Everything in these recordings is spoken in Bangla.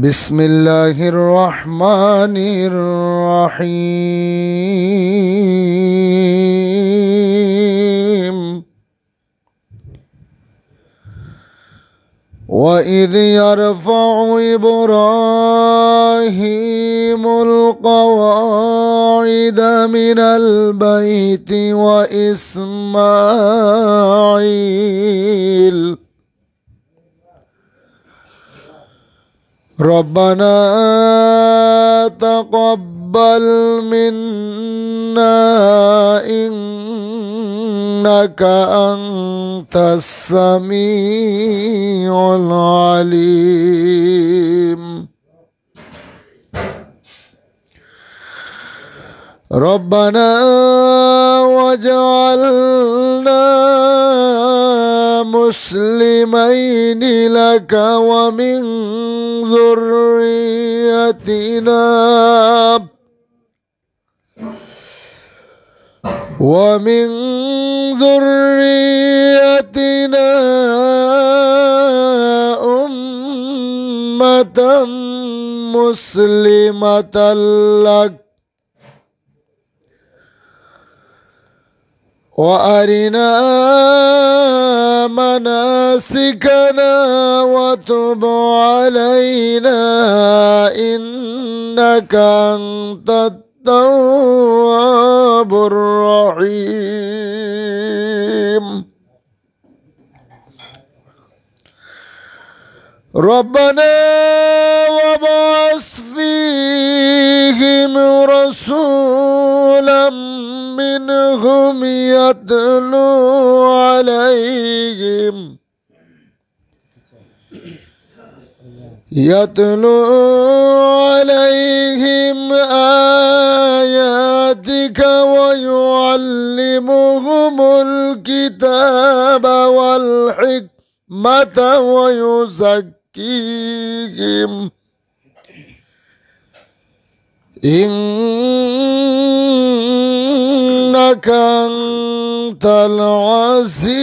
بسم الله الرحمن الرحيم وإذ يرفع إبراهيم القواعد من البيت وإسماعيل ربنا تقبل منا إنك أنت السميع العليم ربنا واجعلنا مسلمين لك ومن ذريتنا أمة مسلمة لك وأرنا مناسكنا وتب علينا إنك أنت التواب الرحيم ربنا وابعث فيهم رسولا منهم يتلو عليهم آياتك ويعلمهم الكتاب والحكمة ويزكيهم إنك أنت العزيز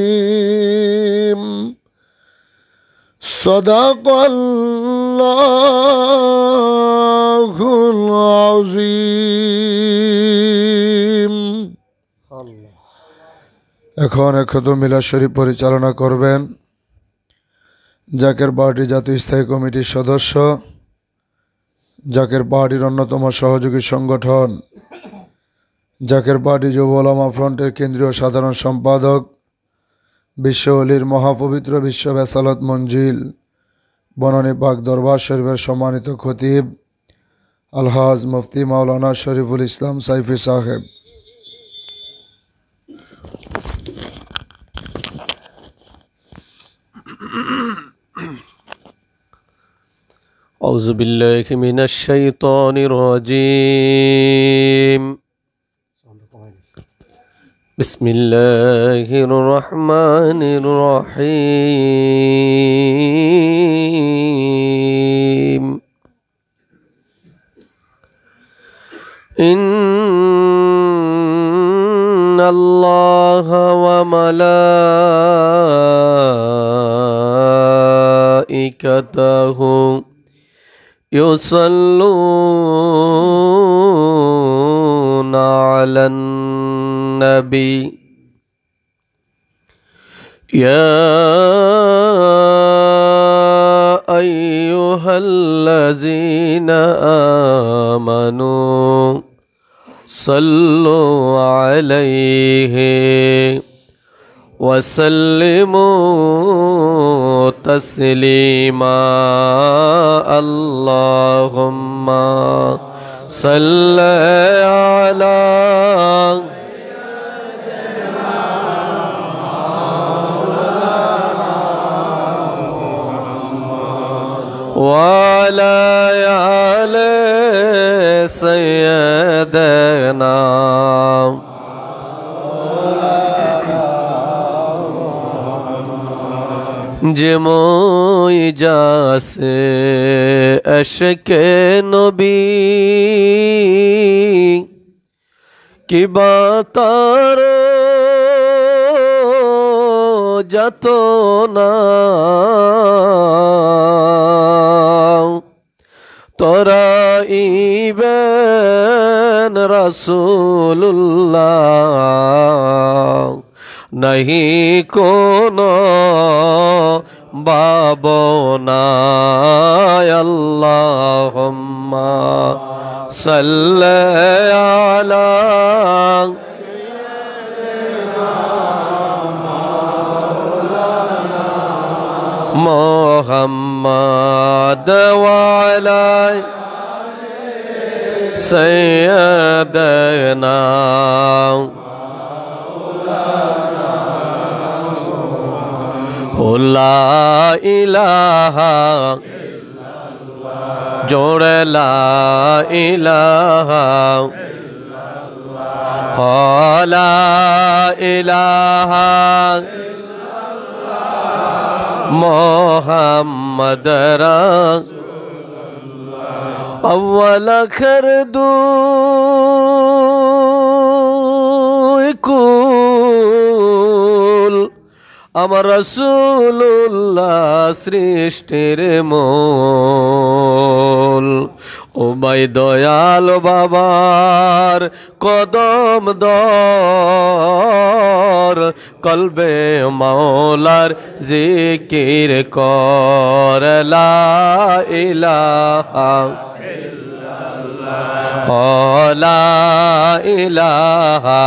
الحكيم صدق الله العظيم এখন একদম মিলাদ শরীফ পরিচালনা করবেন জাকের পার্টি জাতীয় স্থায়ী কমিটির সদস্য জাকের পার্টির অন্যতম সহযোগী সংগঠন জাকের পার্টি যুব উলামা ফ্রন্টের কেন্দ্রীয় সাধারণ সম্পাদক বিশ্ব অলির মহাপবিত্র বিশ্ব বেসালত মঞ্জিল বনানী পাক দরবার শরীফের সম্মানিত খতিব আলহাজ মুফতি মাওলানা শরীফুল ইসলাম সাইফি সাহেব أعوذ بالله من الشيطان الرجيم بسم الله الرحمن الرحيم إن الله وملائكته يصلون على النبي يا أيها الذين آمنوا صلوا عليه وسلموا تسليما اللهم صل على وعلى آل سيدنا جموئی جاسے عشق نبی کی باتارو যত না তোরা ইবেন রাসূলুল্লাহ নাহি কোনো বাবনা আল্লাহুম্মা সাল্লি আলা মুহাম্মাদ ওয়া আলা সাইয়্যিদানা লা ইলাহা জোড়ে লা ইলাহা লা ইলাহা মুহাম্মদ রাসূলুল্লাহ আউয়াল আখির দুই কুল আমার রাসূলুল্লাহ সৃষ্টির মূল ও ভাই দয়াল বাবার কদম দর কলবে মাওলার জিকির কর লা ইলাহা ইল্লাল্লাহ লা ইলাহা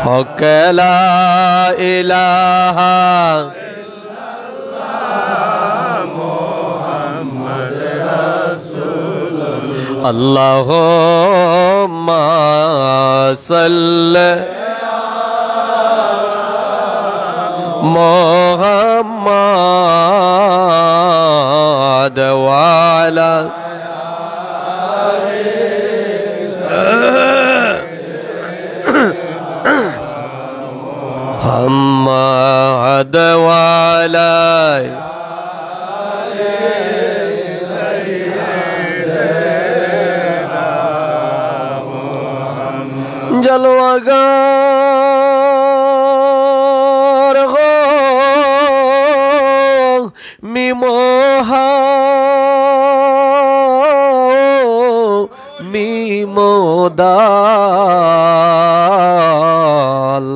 হক লা ইলাহা মুহাম্মদ রাসূলুল্লাহ আল্লাহুম্মা সাল্লি মুহাম্মদ ওয়া আলা محمد وعلى جلوگر غو میموها میمودال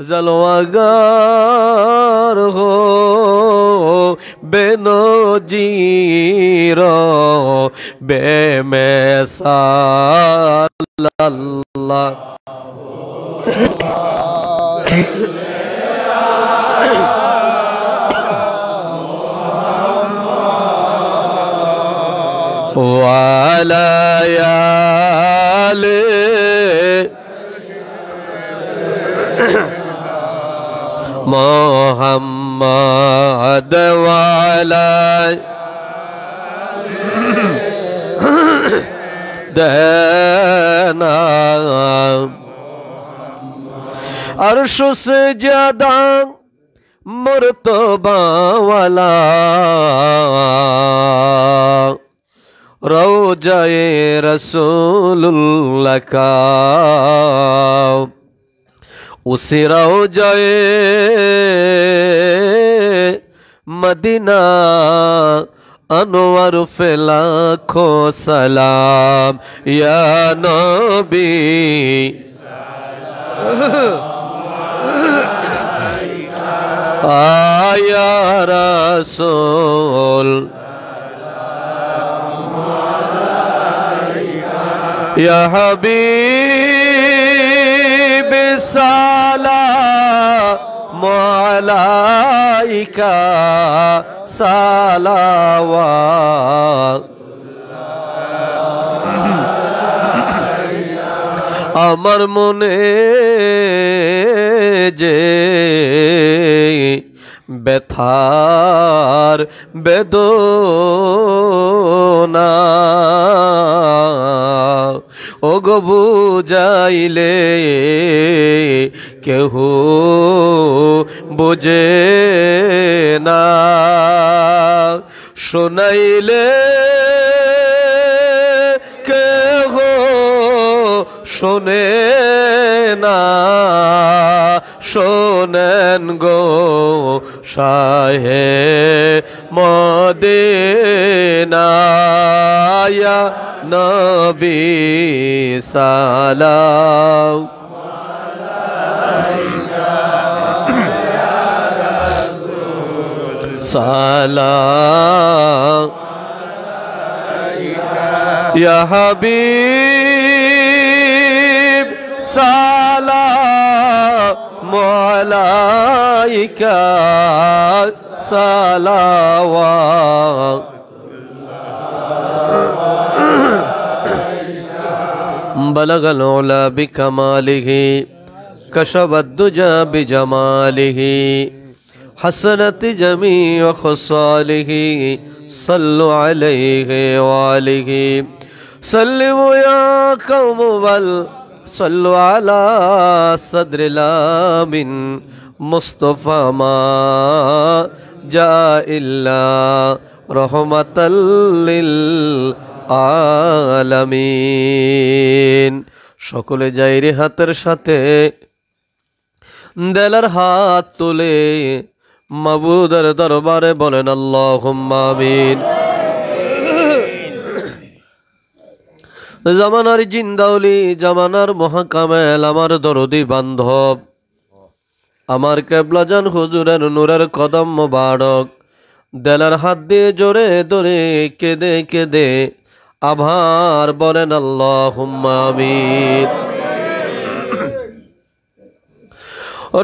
জলওয়াগার হো বেনজির বেমেসাল আল্লাহ ওয়ালা আলি মুহাম্মদ ওয়া আলা দেনা अर्श से ज्यादा मर्तबा वाला रौजाए रसूलुल्लाह का उसी रौजाए मदीना अनवर पे लाखों सलाम या नबी आया रसूल या हबीब सलाम अलैका सलावत আমার মনে যে ব্যথার বেদনা ও গো বুঝাইলে কেহ বোঝে না শোনাইলে শোনে না শোনেন গো শাহে মদিনা ইয়া নবী সালাম সালাম ইয়া হাবিব সালাম আলাইকা সালাওয়াত بلغ العلا بكماله كشف الدجى بجماله حسنت جميع خصاله صلوا عليه وآله سلموا يا قوم بل صلوا على صدر الآمن مصطفى ما جاء إلا رحمة للعالمين সকলে যাইরে হাতের সাথে দেলার হাত তুলে মাবুদের দরবারে বলেন আল্লাহুম্মা আমিন। জামানার জিন্দাউলি জামানার মহাকামেল আমার দরদি বান্ধব আমার কেবলাজান হুজুরের নূরের কদম মোবারক দেলার হাত দিয়ে জোরে ধরে কেঁদে কেঁদে আভার বলেন আল্লাহুম্মা আমিন।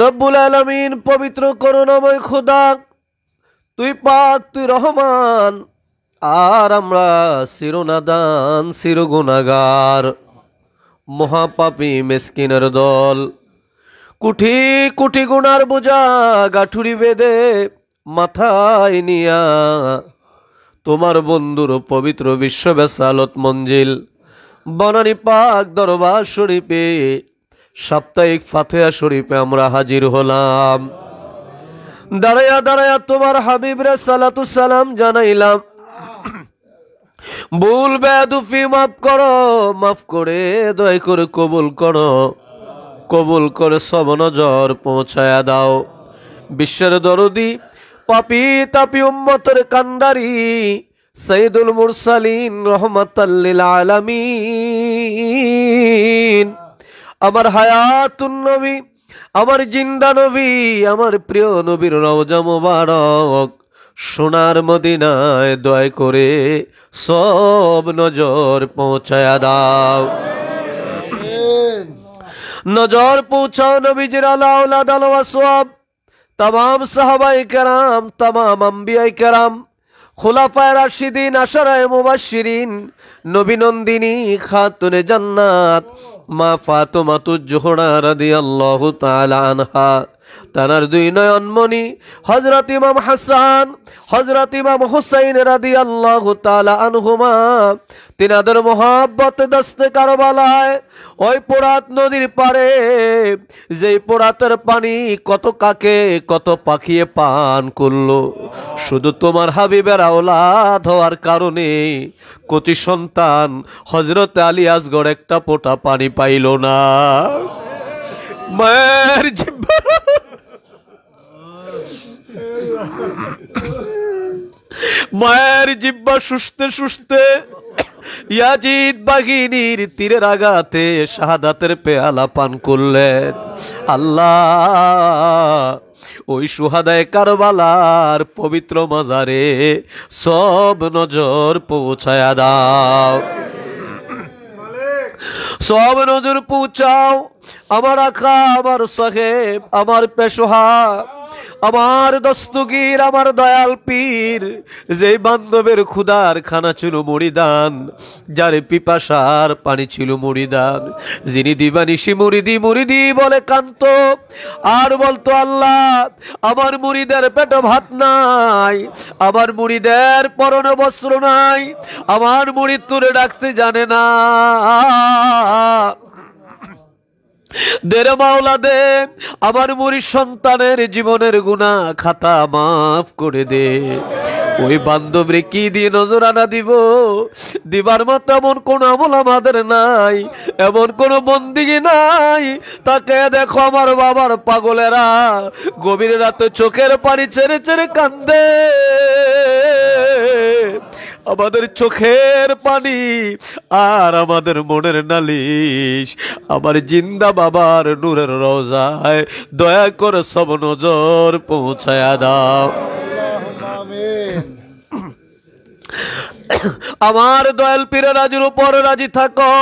রব্বুল আলামিন পবিত্র করুণাময় খোদা তুই পাক তুই রহমান আর আমরা চিরনাদান চিরগুনাগার মহাপাপী মিসকিনের দল কুঠি কুঠি গুনার বোঝা গাঠুরি বেঁধে মাথায় নিয়া তোমার বন্ধুর পবিত্র বিশ্ব বেসালত মঞ্জিল বনানী পাক দরবার শরীফে সাপ্তাহিক ফাতিহা শরীফে আমরা হাজির হলাম। দাঁড়ায়া দাঁড়ায়া তোমার হাবিবরে সালাতু সালাম জানাইলাম। ভুল বেয়াদুফি মাফ করো, মাফ করে দয়া করে কবুল করো, কবুল করে সব নজর পৌঁছায়া দাও। বিশ্বের দরদি পাপি তাপি উম্মতের কান্ডারি সাইয়্যিদুল মুরসালিন রহমাতাল লিল আলামিন আমার হায়াতুন নবী আমার জিন্দা নবী আমার প্রিয় নবীর রওজা মোবারক সোনার মদিনায় দয়া করে সব নজর পৌঁছায়া দাও। নজর পৌঁছাও নবীজির আলা আওলাদ আল ওয়াসওয়াব तमाम साहबाए कराम तमाम अंबियाए कराम खुलाफाए राशिदीन आशराए मुबश्शिरीन नबी नंदिनी खातुने जन्नात मा फातिमातुज ज़ोहरा रादियाल्लाहु ताआला आनहा तानार दुई नयनमणि हजरत इमाम हासान हजरत इमाम हुसैन रादियाल्लाहु ताआला आनहुमा तिनादेर मोहब्बत दस्ते कारबालाय ওই পোরাত নদীর পারে যেই পোরাতের পানি কত কাকে কত পাখিয়ে পান করলো শুধু তোমার হাবিবের আওলাদ হওয়ার কারণে কোটি সন্তান হযরত আলী আসগর একটা ফোঁটা পানি পাইল না। মায়ের জিহ্বা মায়ের জিহ্বা সুস্থে সুস্থে ইয়াজিদ বাহিনীর তীরের আঘাতে শাহাদাতের পেয়ালা পান করলেন। আল্লাহ ওই সুহাদায়ে কারবালার পবিত্র মাজারে সব নজর পৌঁছায়া দাও, সব নজর পৌঁছাও। আমার আকা আমার সাহেব আমার পেশোহা আমার দস্তগীর আমার দয়াল পীর যে বান্ধবের ক্ষুধার খানা ছিল মুড়িদান যার পিপাসার পানি ছিল মুড়িদান যিনি দিবানিশি মুরিদি মুরিদি বলে কান্ত আর বলতো আল্লাহ আমার মুরিদের পেটে ভাত নাই আমার মুরিদের পরনে বস্ত্র নাই আমার মুরিদ তুলে ডাকতে জানে না দেরে মাওলা দে আমার মুরিদ সন্তানের জীবনের গুনাহ খাতা মাফ করে দে ওই বান্ধবরে কি দিয়ে নজরানা দিব? দিবার মতো এমন কোন আমল আমাদের নাই, এমন কোন বন্দিগি নাই। তাকে দেখো আমার বাবার পাগলেরা গভীর রাতে চোখের পানি ছেড়ে ছেড়ে কান্দে। আমাদের চোখের পানি আর আমাদের মনের নালিশ আমার জিন্দা বাবার নূরের রোজায় দয়া করে সব নজর পৌঁছায়া দাও। আমার দয়াল পীরের রাজির উপর রাজি থাকো,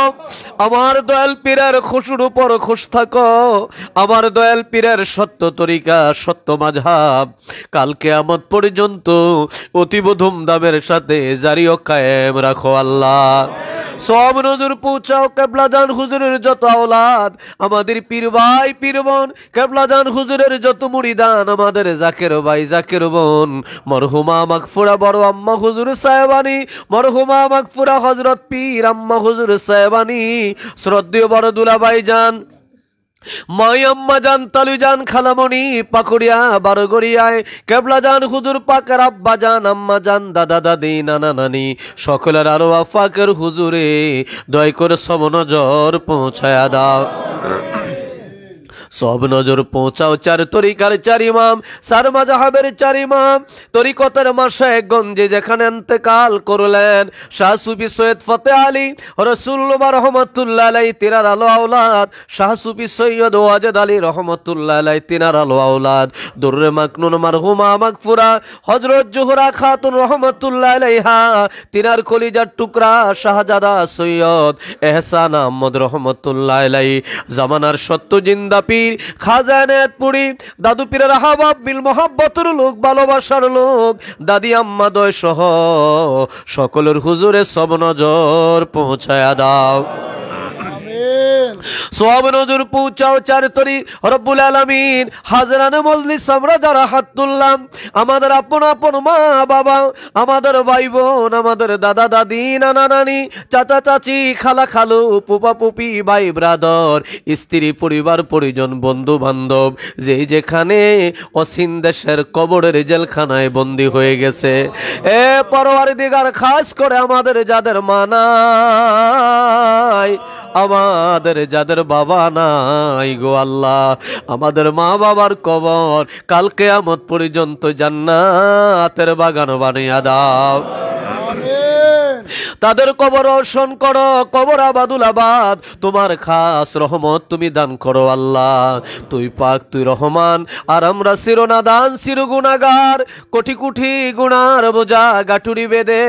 আমার দয়াল পীরের খুশুর উপর খুশ থাকো, আমার দয়াল পীরের সত্য তরিকা সত্য মাযহাব কাল কিয়ামত পর্যন্ত অতীব ধুমধামের সাথে জারি ও কায়েম রাখো আল্লাহ। সব নজর পৌঁছাও কেবলা জান হুজুরের যত আওলাদ, আমাদের পীর ভাই পীর বোন, কেবলা জান হুজুরের যত মুরিদান, আমাদের জাকের ভাই জাকের বোন, মরহুমা মাগফুরা বড় আম্মা হুজুর সাহেবানী, মরহুমা মাগফুরা হযরত পীর আম্মা হুজুর সাহেবানী, শ্রদ্ধেয় বড় দুলাভাই জান, মাই আম্মা জান, তালু জান, খালামণি পাকুড়িয়া বারগড়িয়ায়, কেবলা জান হুজুর পাকের আব্বা জান, আম্মা জান, দাদা দাদি, নানা নানি, সকলের আরো আফাকের হুজুরে দয়া করে সব নজর পৌঁছায়া দাও। সব নজর পৌঁছাও চার তরিকার চার ইমাম, চার মাযহাবের চার ইমাম, তরিকতের মাশায়েখগঞ্জে যেখানে ইন্তেকাল করলেন শাহ সুফি সৈয়দ ফতে আলী রাসূলুল্লাহ রহমাতুল্লাহ আলাইহি তিনার আলো আওলাদ, শাহ সুফি সৈয়দ ওয়াজেদ আলী রহমাতুল্লাহ আলাইহি তিনার আলো আওলাদ, দুররে মাকনুন মারহুমা মাগফুরা হযরত জোহরা খাতুন রহমাতুল্লাহ আলাইহা, তিনার কলিজার টুকরা শাহজাদা সৈয়দ এহসান আহমদ রহমাতুল্লাহ আলাইহি, জামানার সত্য জিন্দা পীর খাজা এনায়েতপুরী, দাদু পীরের আহবাব বিল মোহাব্বতের লোক, ভালোবাসার লোক, দাদি আম্মা দয় সহ সকলের হুজুরে সব নজর পৌঁছায়া দাও। সব নজর পৌঁছাও চার তরি রব্বুল আলামিন। হাজরানে মজলিস আমরা যারা হাত তুললাম, আমাদের আপন আপন মা বাবা, আমাদের ভাই বোন, আমাদের দাদা দাদি, নানা নানি, চাচা চাচি, খালা খালু, ফুপা ফুপি, ভাই ব্রাদার, স্ত্রী, পরিবার পরিজন, বন্ধু বান্ধব, যেই যেখানে অসীম দেশের কবরের জেলখানায় বন্দী হয়ে গেছে, এ পরওয়ারদিগার খাস করে আমাদের যাদের মা নাই, আমাদের যাদের বাবা নাই গো আল্লাহ, আমাদের মা বাবার কবর কাল কিয়ামত পর্যন্ত জান্নাতের বাগান বানিয়ে দাও। তাদের কবর রোশন করো, কবর আবাদুল আবাদ, তোমার খাস রহমত তুমি দান করো আল্লাহ। তুই পাক, তুই রহমান, আর আমরা চিরনাদান চির গুনাহগার, কোটি কোটি গুনার বোঝা গাটুরি বেঁধে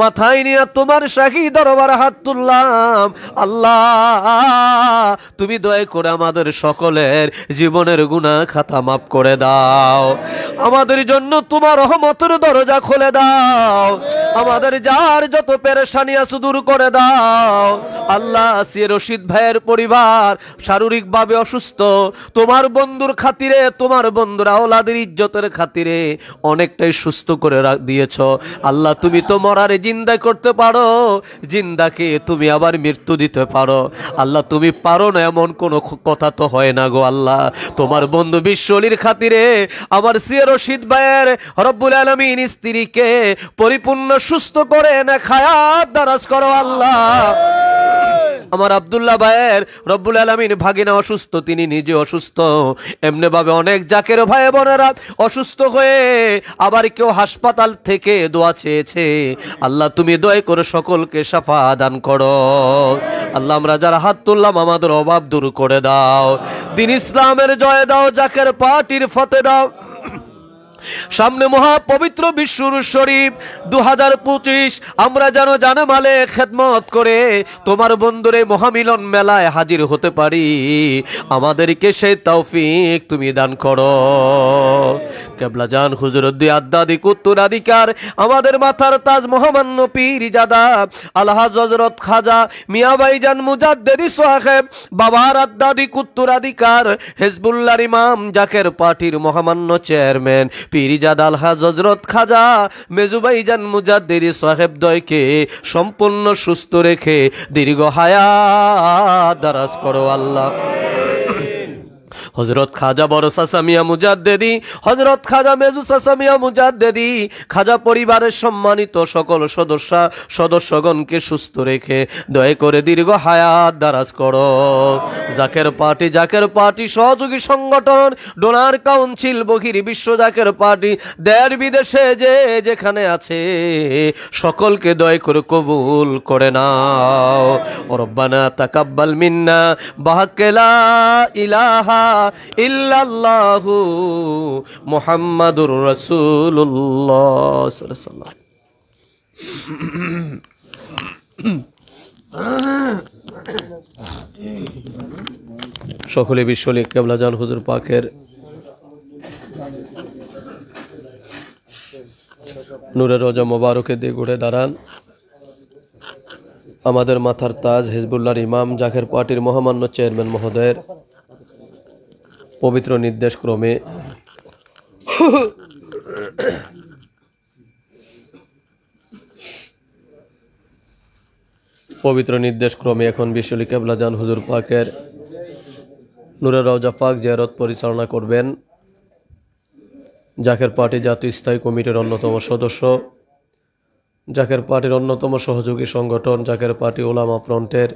মাথায় নিয়ে তোমার শাহী দরবার হাত তুললাম আল্লাহ। তুমি দয়া করে আমাদের সকলের জীবনের গুনাহ খাতা মাফ করে দাও, আমাদের জন্য তোমার রহমতের দরজা খুলে দাও, আমাদের যার যত পেরেশানি আছে দূর করে দাও আল্লাহ। সে রশিদ ভাইয়ের পরিবার শারীরিকভাবে অসুস্থ, তোমার বন্ধুর খাতিরে, তোমার বন্ধুর আওলাদের ইজ্জতের খাতিরে অনেকটাই সুস্থ করে দিয়েছ আল্লাহ। তুমি তো মরারে জিন্দা করতে পারো, জিন্দাকে তুমি আবার মৃত্যু দিতে পারো আল্লাহ। তুমি পারো না এমন কোনো কথা তো হয় না গো আল্লাহ। তোমার বন্ধু বিশ্বলির খাতিরে আমার সে রশিদ ভাইয়ের রব্বুল আলামিন স্ত্রীকে পরিপূর্ণ সুস্থ করে না খায়াত দারাজ করো আল্লাহ। আমার আব্দুল্লাহ ভাইয়ের রব্বুল আলামিন ভাগিনা অসুস্থ, তিনি নিজে অসুস্থ, এমনি ভাবে অনেক জাকের ভাই বোনেরা অসুস্থ হয়ে আবার কেউ হাসপাতাল থেকে দোয়া চেয়েছে আল্লাহ। তুমি দয়া করে সকলকে শাফা দান করো আল্লাহ। আমরা যারা হাত তুললাম আমাদের অভাব দূর করে দাও, দিন ইসলামের জয় দাও, জাকের পার্টির ফতে দাও। সামনে মহা পবিত্র বিশ্বর শরীফ 2025 আমরা যেন জানেমালে খেদমত করে তোমার বন্ধুরে মহামিলন মেলায় হাজির হতে পারি, আমাদেরকে সেই তৌফিক তুমি দান করো। কেবলা জান হুজুরুদ্দি আদাদিক উত্তরাধিকার আমাদের মাথার তাজ মহামান্য পীরজাদা আলহাজ হযরত খাজা মিয়াবাই জান মুজাদ্দেদি সাহেব বাবার আদাদিক উত্তরাধিকার হিজবুল্লাহর ইমাম জাকের পার্টির মহামান্য চেয়ারম্যান পীরজাদা আলহাজ হযরত খাজা মেজুবাই জান মুজাদ্দেদি সাহেব দয়কে সম্পূর্ণ সুস্থ রেখে দীর্ঘ হায়াত দারাজ করো আল্লাহ। হযরত খাজা বড় চাচা মিয়া মুজাদ্দেদি, হযরত খাজা মেজু চাচা মিয়া মুজাদ্দেদি, খাজা পরিবারের সম্মানিত সকল সদস্যগণকে সুস্থ রেখে দয়া করে দীর্ঘ হায়াত দারাজ করো। জাকের পার্টি সহযোগী সংগঠন, ডোনার কাউন্সিল, বহির বিশ্ব জাকের পার্টি, দেশ বিদেশে যেখানে আছে সকলকে দয়া করে কবুল করে নাও। রব্বানা তাকাব্বাল মিন্না বিহাক্কি লা ইলাহা ইল্লাল্লাহু মুহাম্মাদুর রাসূলুল্লাহ সাল্লাল্লাহু আলাইহি ওয়াসাল্লাম। সকলে বিশ্বলিক কেবলাজান হুজুর পাকের নূরের রোজা মোবারকে দিয়ে ঘুরে দাঁড়ান। আমাদের মাথার তাজ হিজবুল্লাহর ইমাম জাকের পার্টির মহামান্য চেয়ারম্যান মহোদয়ের পবিত্র নির্দেশক্রমে এখন বিশ্বলি কেবলাজান হুজুর পাকের নূরের রওজা পাক জিয়ারত পরিচালনা করবেন জাকের পার্টি জাতীয় স্থায়ী কমিটির অন্যতম সদস্য, জাকের পার্টির অন্যতম সহযোগী সংগঠন জাকের পার্টি ওলামা ফ্রন্টের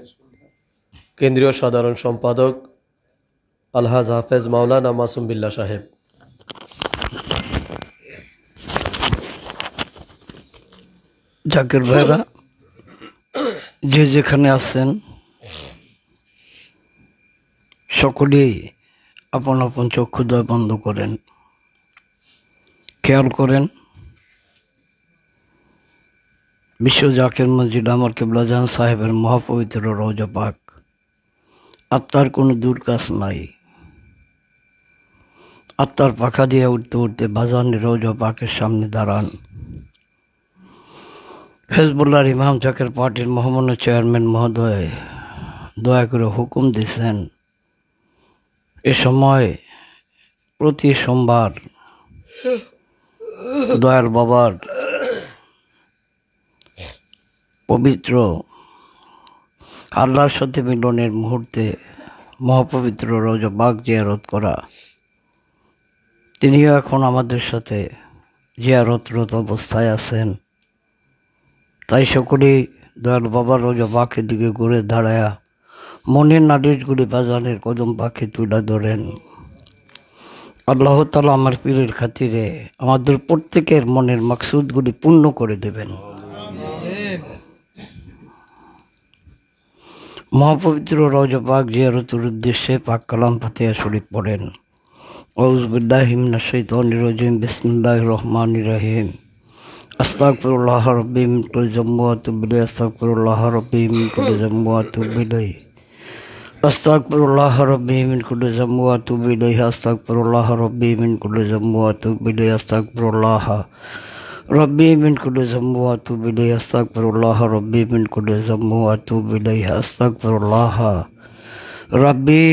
কেন্দ্রীয় সাধারণ সম্পাদক আলহাজ হাফেজ মাওলানা মাসুম বিল্লাহ সাহেব। জাকের ভাইরা যেখানে আছেন সকলেই আপন আপন চক্ষুদ্বয় বন্ধ করেন, খেয়াল করেন বিশ্ব জাকের মসজিদ আমার কেবলাজান সাহেবের মহাপবিত্র রওজা পাক। আত্মার কোনো দূর কাজ নাই। আত্মার পাখা দিয়ে উঠতে উঠতে বাজানের রওজা পাকের সামনে দাঁড়ান। হিজবুল্লাহর ইমাম জাকের পার্টির মহামান্য চেয়ারম্যান মহোদয় দয়া করে হুকুম দিয়েছেন এ সময় প্রতি সোমবার দয়াল বাবার পবিত্র আল্লাহর সাথে মিলনের মুহূর্তে মহাপবিত্র রওজা পাক জিয়ারত করা। তিনিও এখন আমাদের সাথে জিয়ারতরত অবস্থায় আছেন। তাই সকলেই দয়াল বাবার রওজা পাকের দিকে ঘুরে দাঁড়ায়া মনের নালিশগুলি বাজানের কদম পাখি তুলে ধরেন। আল্লাহ তাআলা আমার পীরের খাতিরে আমাদের প্রত্যেকের মনের মাকসুদগুলি পূর্ণ করে দেবেন। মহাপবিত্র রওজা পাক জিয়ারতের উদ্দেশ্যে পাক কালাম ফাতিহা শরীফ পড়েন। আউযু বিল্লাহি মিনাশ শাইতানির রাজিম, বিসমিল্লাহির রহমানির রহিম। আস্তাগফিরুল্লাহ রাব্বি মিন কুল্লি যামবি ওয়া আতুবু ইলাইহি, আস্তাগফিরুল্লাহ রাব্বি মিন কুল্লি যামবি ওয়া আতুবু ইলাইহি, আস্তাগফিরুল্লাহ রাব্বি মিন কুল্লি যামবি ওয়া আতুবু ইলাইহি, আস্তাগফিরুল্লাহ রাব্বি মিন কুল্লি যামবি ওয়া আতুবু ইলাইহি, আস্তাগফিরুল্লাহ রাব্বি মিন কুল্লি যামবি ওয়া আতুবু ইলাইহি, আস্তাগফিরুল্লাহ রাব্বি মিন কুল্লি যামবি ওয়া আতুবু ইলাইহি, আস্তাগফিরুল্লাহ রাব্বি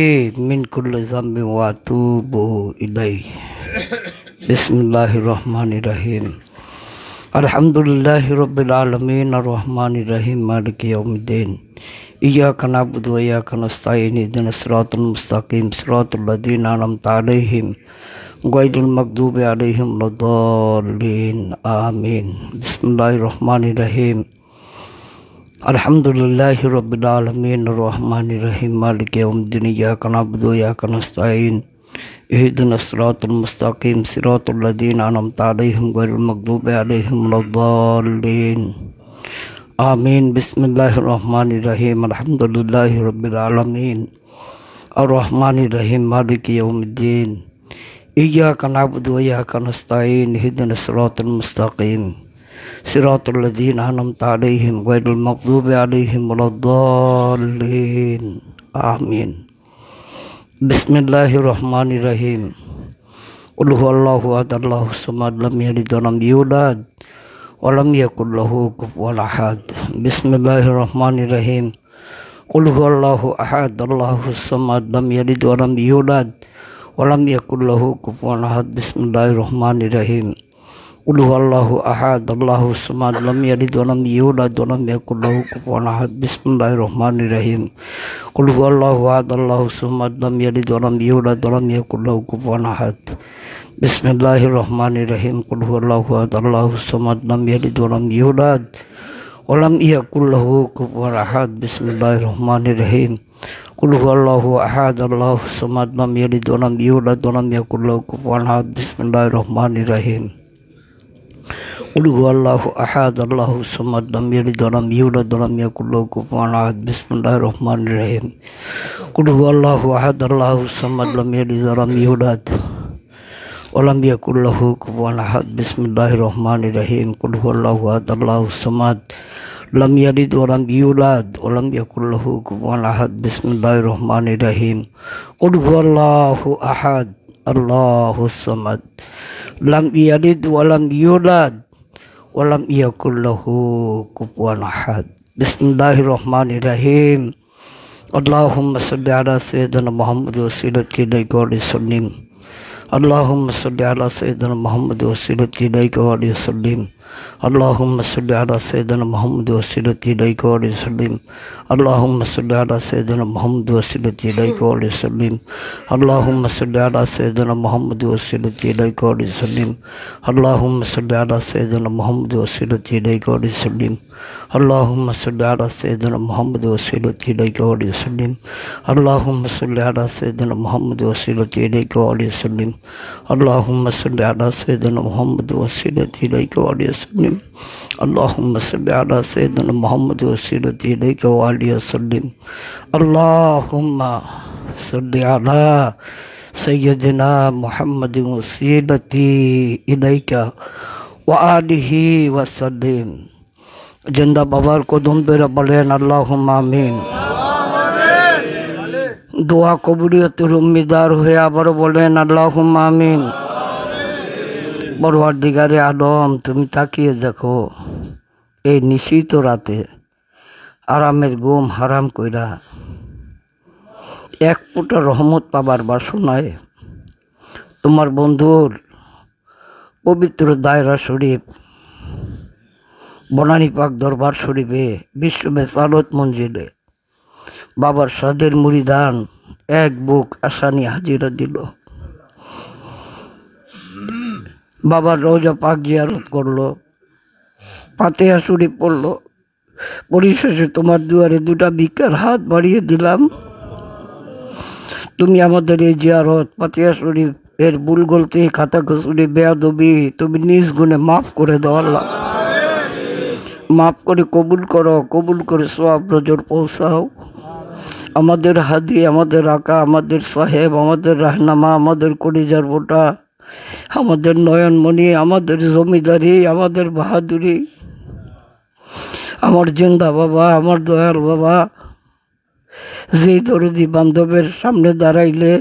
মিন কুল্লি যামবি ওয়া আতুবু ইলাইহি। বিসমিল্লাহির রহমানির রহিম। আলহামদুলিল্লাহি রাব্বিল আলামিন আর রহমানির রহিম মালিকি ইয়াউমিদ্দিন। ইয়্যাকা না'বুদু ওয়া ইয়্যাকা নাস্তাঈন ইহদিনাস সিরাতাল মুস্তাকিম সিরাতাল লাযীনা আন'আমতা আলাইহিম গায়রিল মাগদুবি আলাইহিম ওয়ালাদ-দাল্লিন। আমিন। বিসমিল্লাহির রহমানির রহিম। আলহামদুলিল্লাহি রাব্বিল আলামিন আর রহমানির রহিম মালিকি ইয়াউমিদ্দিন। ইয়্যাকা না'বুদু ওয়া ইয়্যাকা নাস্তাঈন ইহদিনাস সিরাতাল মুস্তাকিম সিরাতাল লাযীনা আন'আমতা আলাইহিম গায়রিল মাগদুবি আলাইহিম ওয়ালাদ-দাল্লিন। আমিন। বিসমিল্লাহির রহমানির রহিম। আলহামদুলিল্লাহি রাব্বিল আলামিন আর রহমানির রহিম মালিকি ইয়াউমিদ্দিন। ইয়্যাকা না'বুদু ওয়া ইয়্যাকা নাস্তাঈন ইহদিনাস সিরাতাল মুস্তাকিম সিরাতাল লাযীনা আন'আমতা আলাইহিম গায়রিল মাগদুবি আলাইহিম ওয়ালাদ-দাল্লিন। আমিন। বিসমিল্লাহির রহমানির রহিম। কুল হুয়াল্লাহু আহাদ আল্লাহুস সামাদ লাম ইয়ালিদ ওয়া লাম ইউলাদ ওয়া লাম ইয়াকুল লাহু কুফুওয়ান আহাদ। বিসমিল্লাহির রহমানির রহিম। কুল হুয়াল্লাহু আহাদ আল্লাহুস সামাদ লাম ইয়ালিদ ওয়া লাম ইউলাদ ওয়া লাম ইয়াকুল লাহু কুফুওয়ান আহাদ। বিসমিল্লাহির রহমানির রহিম। কুল হুয়াল্লাহু আহাদ আল্লাহুস সামাদ লাম ইয়ালিদ ওয়া লাম ইউলাদ ওয়া লাম ইয়াকুল লাহু কুফুয়ান আহাদ বিসমিল্লাহির রহমানির রহিম কুল হুয়াল্লাহু আহাদ আল্লাহুস সামাদ লাম ইয়ালিদ ওয়া লাম ইউলাদ ওয়া লাম ইয়াকুল লাহু কুফুয়ান আহাদ বিসমিল্লাহির রহমানির রহিম কুল হুয়াল্লাহু আহাদ আল্লাহুস সামাদ লাম ইয়ালিদ ওয়া লাম ইউলাদ ওয়া লাম ইয়াকুল লাহু কুফুয়ান আহাদ বিসমিল্লাহির রহমানির রহিম কুল হুয়াল্লাহু আহাদ আল্লাহুস সামাদ লাম ইয়ালিদ ওয়া লাম ইউলাদ ওয়া লাম ইয়াকুল লাহু কুফুয়ান আহাদ বিসমিল্লাহির রহমানির রহিম কুল হুয়াল্লাহু আহাদ আল্লাহুস সামাদ লাম ইয়ালিদ ওয়া লাম ইউলাদ ওয়া লাম ইয়াকুল লাহু কুফুয়ান আহাদ বিসমিল্লাহির রহমানির রহিম কুল হুয়াল্লাহু আহাদ আল্লাহুস সামাদ লাম ইয়ালিদ ওয়া লাম ইউলাদ ওয়া লাম ইয়াকুল লাহু কুফুয়ান আহাদ বিসমিল্লাহির রহমানির রহিম কুল হুয়াল্লাহু আহাদ আল্লাহুস সামাদ লাম ইয়ালিদ ওয়া লাম ইউলাদ ওয়া লাম ইয়াকুল লাহু কুফুয়ান আহাদ বিসমিল্লাহির রহমানির রহিম কুল হুয়াল্লাহু আহাদ আল্লাহুস সামাদ লাম ইয়ালিদ ওয়া লাম ইউলাদ ওয়া লাম ইয়াকুল লাহু কুফুয়ান আহাদ বিসমিল্লাহির রহমানির রহিম আল্লাহুম্মা সাল্লি আলা সাইয়্যিদিনা মুহাম্মাদ ওয়াসিলাতি ইলাইকা ওয়া সাল্লিম اللهم صل على سيدنا محمد وسيلتي إليك وعليه وسلم اللهم صل على سيدنا محمد وسيلتي إليك وعليه وسلم اللهم صل على سيدنا محمد وسيلتي إليك وعليه وسلم اللهم صل على سيدنا محمد وسيلتي إليك وعليه وسلم اللهم صل على سيدنا محمد وسيلتي إليك وعليه وسلم اللهم صل على سيدنا محمد وسيلتي إليك وعليه وسلم اللهم صل على سيدنا محمد وسيلتي إليك وعليه وسلم اللهم صل على سيدنا محمد وسيلتي إليك وعليه وسلم اللهم صل على سيدنا محمد وسيلتي إليك وعليه وسلم اللهم صل على سيدنا محمد وسيلتي إليك وآله وسلم जिंदा बाबार कदम पेरा बोलें अल्लाहुम्मा आमीन दुआ कबूलियतेर उम्मीदवार हुए आबारो बोलें अल्लाहुम्मा आमीन परवरदिगारे आलम तुमी ताकिये देखो এই নিশীত রাতে আরামের ঘুম হারাম কইরা এক ফোঁটা রহমত পাবার বাসনায় তোমার বন্ধুর পবিত্র দায়রা শরীফ বনানী পাক দরবার শরীফে বিশ্ব বেসালত মঞ্জিলে বাবার সাদের মুরিদান এক বুক আসানি হাজিরা দিল। বাবার রওজা পাক জিয়ারত করলো, ফাতিহা শরীফ পড়লো, পরিশেষে তোমার দুয়ারে দুটা ভিক্ষার হাত বাড়িয়ে দিলাম। তুমি আমাদের এই জিয়ারত ফাতিহা শরীফ এর ভুল গলতি খাতা কসুরি বেয়াদবি তুমি নিজ গুণে মাফ করে দাও আল্লাহ। মাফ করে কবুল করো, কবুল করে সওয়াব নজর পৌঁছাও। আমাদের হাদি, আমাদের আকা, আমাদের সাহেব, আমাদের রাহনামা, আমাদের কলিজার বোটা, আমাদের নয়নমণি, আমাদের জমিদারি, আমাদের বাহাদুরি, আমার জিন্দা বাবা, আমার দয়াল বাবা, যেই দরদি বান্ধবের সামনে দাঁড়াইলে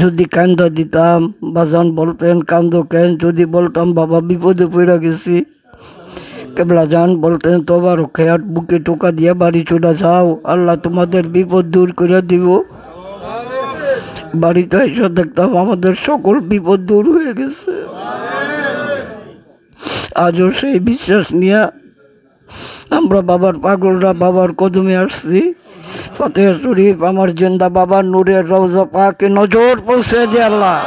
যদি কান্দা দিতাম বাজান বলতেন কান্দো কেন, যদি বলতাম বাবা বিপদে পড়ে গেছি কেবলা জান বলতেন তোমার খেয়াট বুকে টোকা দিয়ে বাড়ি চলে যাও, আল্লাহ তোমাদের বিপদ দূর করে দিব। বাড়িতে এসে দেখতাম আমাদের সকল বিপদ দূর হয়ে গেছে। আজও সেই বিশ্বাস নিয়ে আমরা বাবার পাগলরা বাবার কদমে আসছি। ফাতিহা শরীফ আমার জিন্দা বাবার নূরের রওজা পাকে নজর পৌঁছে দে আল্লাহ।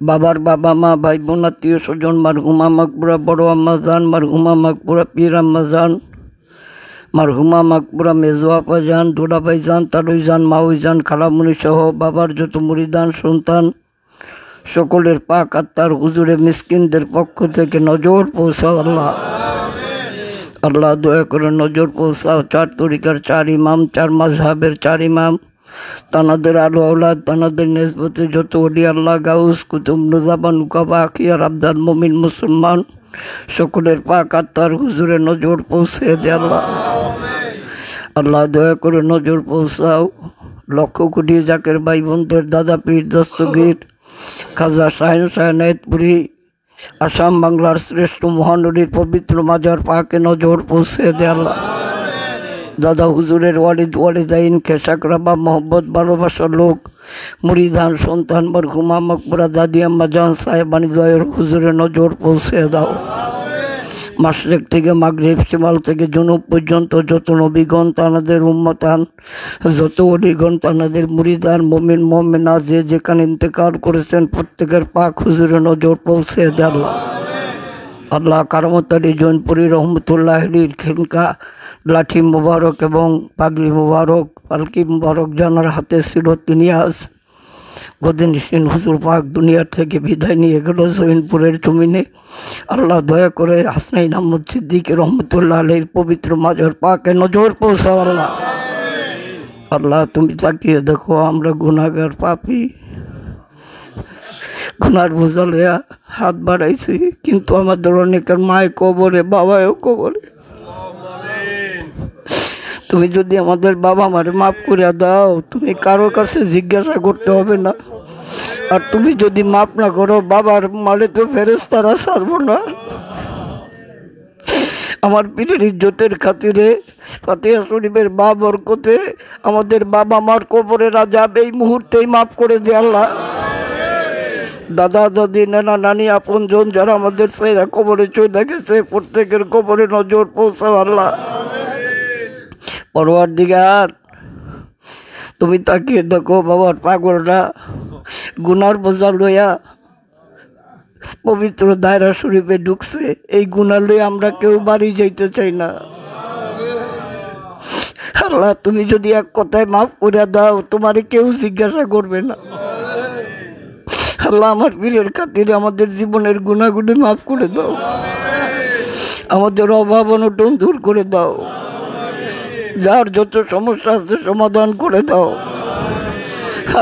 বাবার বাবা মা ভাই বোন আত্মীয় স্বজন মারহুমা মাকবুরা বড় আম্মা জান, মারহুমা মাকবুরা পীর আম্মা জান, মারহুমা মাকবুরা মেজো আপা জান, দোলাভাই জান, তালুই জান, মাউই জান, খালামুনি সহ বাবার যত মুরিদান সন্তান সকলের পাক আত্মার হুজুরে মিসকিনদের পক্ষ থেকে নজর পৌঁছাও আল্লাহ। আল্লাহ দয়া করে নজর পৌঁছাও। চার তরিকার চার ইমাম, চার মাযহাবের চার ইমাম, তানাদের আলো আওলাদ, তানাদের নেসবতে যত ওলি আল্লাহ গাউস কুতুব নুজাবা নুকাবা আখিয়ার আবদাল মুমিন মুসলমান সকলের পাক আত্মার হুজুরে নজর পৌঁছে দে আল্লাহ। আল্লাহ দয়া করে নজর পৌঁছাও। লক্ষ কোটি জাকের ভাই বোনদের দাদা পীর দস্তগীর খাজা শাহিন শাহনায়েতপুরি আসাম বাংলার শ্রেষ্ঠ মহানবীর পবিত্র মাজার পাকে নজর পৌঁছে দে আল্লাহ। দাদা হুজুরের ওয়ালিদ ওয়ালিদাইন খেসাকরাবা মোহব্বত ভালোবাসার লোক মুরিদান সন্তান মরহুমা মকবরা দাদি আম্মা জান সাহেবানি দয়ের হুজুরের নজর পৌঁছে দাও। মাশরিক থেকে মাগরিব, শিমাল থেকে জুনুব পর্যন্ত যত নবীগণ তানাদের উম্মতান, যত অলিগণ তানাদের মুরিদান মুমিন মুমিনা যে যেখানে ইন্তেকাল করেছেন প্রত্যেকের পাক হুজুরের নজর পৌঁছে দে আল্লাহ। আল্লাহ কারামত আলী জৈনপুরী রহমতুল্লাহ আলীর খিনকা লাঠি মুবারক এবং পাগড়ি মুবারক পালকি মুবারক জানার হাতে ছিল, তিনি আজ গদিনশীন হুজুর পাক দুনিয়ার থেকে বিদায় নিয়ে গেল জৈনপুরের জমিনে। আল্লাহ দয়া করে হাসনাইন আহমদ সিদ্দিক রহমতুল্লাহ আলীর পবিত্র মাজার পাকে নজর পৌঁছাও আল্লাহ। আল্লাহ তুমি তাকিয়ে দেখো, আমরা গুনাহগার পাপী, গুনার বোঝা লইয়া হাত বাড়াইছি, কিন্তু আমাদের অনেকের মায় কবরে, বাবাও কবরে। তুমি যদি আমাদের বাবা মারে মাফ করে দাও, তুমি কারো কাছে জিজ্ঞাসা করতে হবে না। আর তুমি যদি মাফ না করো, বাবার মালে তো ফেরেশতারা ছাড়বো না। আমার পীরের ইজ্জতের খাতিরে ফাতিহা শরীফের বা বরকতে আমাদের বাবা মার কবরের আযাব এই মুহূর্তেই মাফ করে দে আল্লাহ। দাদা দাদি নানা নানি আপনজন যারা আমাদের সাইরা কবরে চলে গেছে, প্রত্যেকের কবরে নজর পৌঁছাও আল্লাহ। পরওয়ারদিগার তুমি তাকিয়ে দেখো, বাবার পাগলরা গুনার বোঝা লইয়া পবিত্র দায়রা শরীফে ঢুকছে। এই গুনাহ লইয়া আমরা কেউ বাড়ি যাইতে চাই না। আল্লাহ তুমি যদি এক কথায় মাফ করে দাও, তোমারে কেউ জিজ্ঞাসা করবে না। আল্লাহ আমার পীরের খাতিরে আমাদের জীবনের গুনাহগুলি মাফ করে দাও, আমাদের অভাব অনটন দূর করে দাও, যার যত সমস্যা আছে সমাধান করে দাও।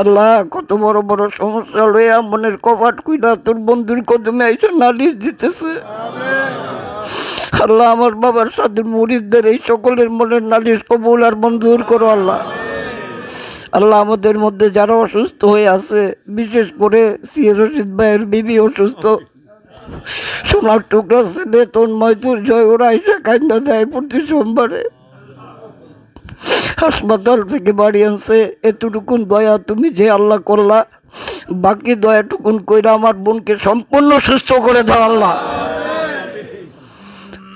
আল্লাহ কত বড় বড় সমস্যা লইয়া মনের কপাট কুইলা তোর বন্ধুর কদমে এসে নালিশ দিতেছে। আল্লাহ আমার বাবার সাথে মুরিদদের এই সকলের মনের নালিশ কবুল আর মঞ্জুর করো আল্লাহ। আল্লাহ আমাদের মধ্যে যারা অসুস্থ হয়ে আছে, বিশেষ করে সিএ রশিদ ভাইয়ের বিবি অসুস্থ, সোনার টুকরা ছেলে তন্ময় জয় ওরা এসে কান্দা দেয় প্রতি সোমবারে, হাসপাতাল থেকে বাড়ি আনছে। এতটুকুন দয়া তুমি যে আল্লাহ করলা, বাকি দয়াটুকুন কইরা আমার বোনকে সম্পূর্ণ সুস্থ করে দাও আল্লাহ।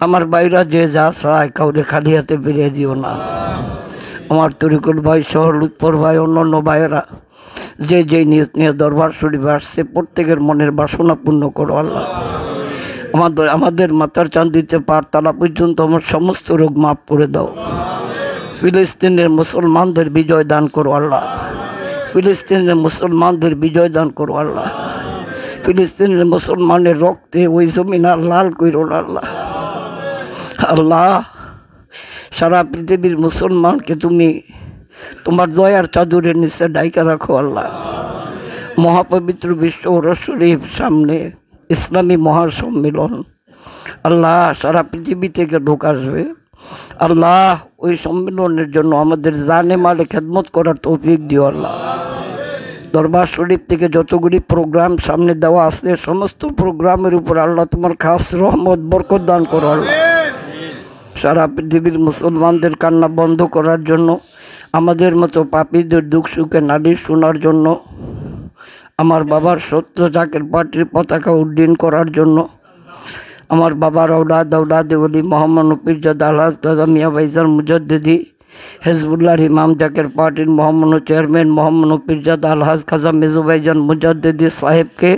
আমার বাইরা যে যা চায় কাউরে খালি হাতে বেরিয়ে দিও না। আমার তরিকুল ভাই সহ লুৎফর ভাই অন্যান্য ভাইয়েরা যে যেই নিয়ত নিয়ে দরবার শরীফে আসছে, প্রত্যেকের মনের বাসনা পূর্ণ করো আল্লাহ। আমাদের মাথার চান্দিতে পার তালা পর্যন্ত আমার সমস্ত রোগ মাফ করে দাও। ফিলিস্তিনের মুসলমানদের বিজয় দান করো আল্লাহ। ফিলিস্তিনের মুসলমানদের বিজয় দান করো আল্লাহ। ফিলিস্তিনের মুসলমানের রক্তে ওই জমিন আর লাল করো আল্লাহ। আল্লাহ সারা পৃথিবীর মুসলমানকে তুমি তোমার দয়ার চাদরের নিচে ডাইকা রাখো আল্লাহ। মহাপবিত্র বিশ্ব শরীফ সামনে ইসলামী মহাসম্মেলন আল্লাহ, সারা পৃথিবী থেকে লোক আসবে আল্লাহ। ওই সম্মেলনের জন্য আমাদের জানে মালে খেদমত করার তৌফিক দিও আল্লাহ। দরবার শরীফ থেকে যতগুলি প্রোগ্রাম সামনে দেওয়া আছে, সমস্ত প্রোগ্রামের উপর আল্লাহ তোমার খাস রহমত বরকত দান করো আল্লাহ। সারা পৃথিবীর মুসলমানদের কান্না বন্ধ করার জন্য, আমাদের মতো পাপীদের দুঃখ সুখে নালিশ শোনার জন্য, আমার বাবার সত্য জাকের পার্টির পতাকা উড্ডীন করার জন্য, আমার বাবার ঔলাদে ওলি মোহাম্মদ পিরজাদা আলহাজ দাদা মিয়া ভাইজান মুজাদ্দিদি হেজবুল্লাহর ইমাম জাকের পার্টির মোহাম্মদ চেয়ারম্যান মোহাম্মদ পিরজাদা আলহাজ খাজা মেজু ভাইজান মুজাদ্দিদি সাহেবকে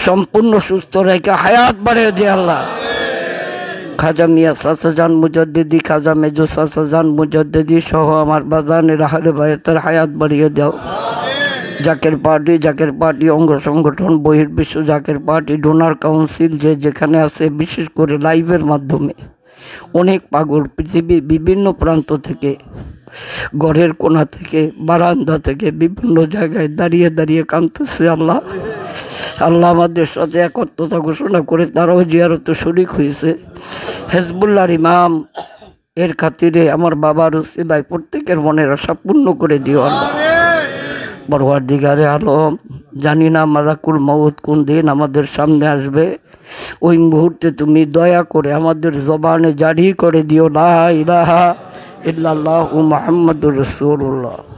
সম্পূর্ণ সুস্থ রেখে হায়াত বাড়িয়ে দিয়ে আল্লাহ। খাজা মিয়া সাসাজান মুজাদ্দিদি, খাজা মেজু সাসাজান মুজাদ্দিদি সহ আমার বাজানের আহলে বায়াতের হায়াত বাড়িয়ে দাও। জাকের পার্টি অঙ্গ সংগঠন বহির্বিশ্ব জাকের পার্টি ডোনার কাউন্সিল যে যেখানে আছে, বিশেষ করে লাইভের মাধ্যমে অনেক পাগল পৃথিবীর বিভিন্ন প্রান্ত থেকে, ঘরের কোণা থেকে, বারান্দা থেকে, বিভিন্ন জায়গায় দাঁড়িয়ে দাঁড়িয়ে কাঁদতেছে আল্লাহ। আল্লাহ আমাদের সাথে একত্রতা ঘোষণা করে তারাও জিয়ারতে শরীক হয়েছে। হেজবুল্লাহর ইমাম এর খাতিরে আমার বাবার উসিলায় প্রত্যেকের মনের আশা পূর্ণ করে দিও আল্লাহ। পরওয়ারদিগারে আলম, জানি না মালাকুল মউত কোন দিন আমাদের সামনে আসবে, ওই মুহূর্তে তুমি দয়া করে আমাদের জবানে জারি করে দিও লা ইলাহা ইল্লাল্লাহু মুহাম্মাদুর রাসূলুল্লাহ।